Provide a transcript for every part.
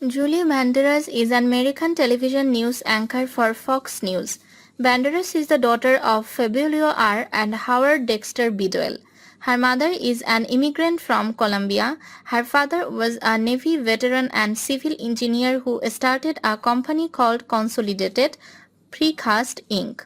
Julie Banderas is an American television news anchor for Fox News. Banderas is the daughter of Fabiola and Howard Dexter Bidwell. Her mother is an immigrant from Colombia. Her father was a Navy veteran and civil engineer who started a company called Consolidated Precast Inc.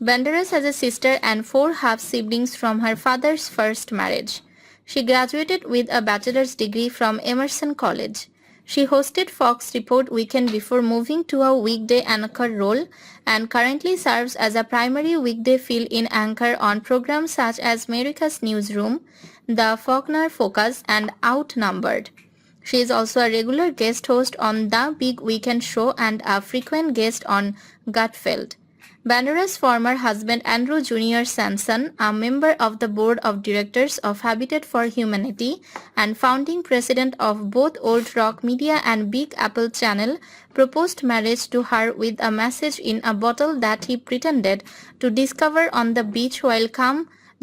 Banderas has a sister and 4 half-siblings from her father's first marriage. She graduated with a bachelor's degree from Emerson College. She hosted Fox Report Weekend before moving to a weekday anchor role and currently serves as a primary weekday fill-in anchor on programs such as America's Newsroom, the Faulkner Focus, and Outnumbered. She is also a regular guest host on The Big Weekend Show and a frequent guest on Gutfeld. Banderas' former husband Andrew Jr. Sanson, a member of the board of directors of Habitat for Humanity and founding president of both Old Rock Media and Big Apple Channel, proposed marriage to her with a message in a bottle that he pretended to discover on the beach while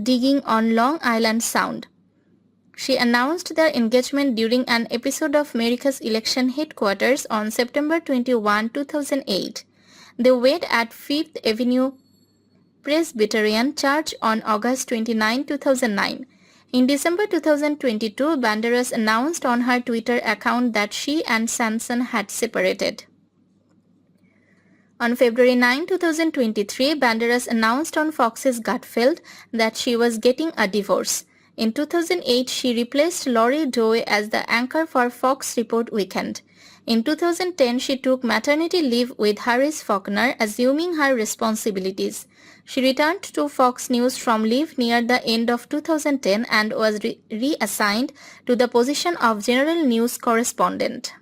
digging on Long Island Sound. She announced their engagement during an episode of America's Election Headquarters on September 21, 2008. They wed at Fifth Avenue Presbyterian Church on August 29, 2009. In December 2022, Banderas announced on her Twitter account that she and Sanson had separated. On February 9, 2023, Banderas announced on Fox's Gutfeld that she was getting a divorce. In 2008, she replaced Lori Doe as the anchor for Fox Report Weekend. In 2010, she took maternity leave with Harris Faulkner, assuming her responsibilities. She returned to Fox News from leave near the end of 2010 and was reassigned to the position of general news correspondent.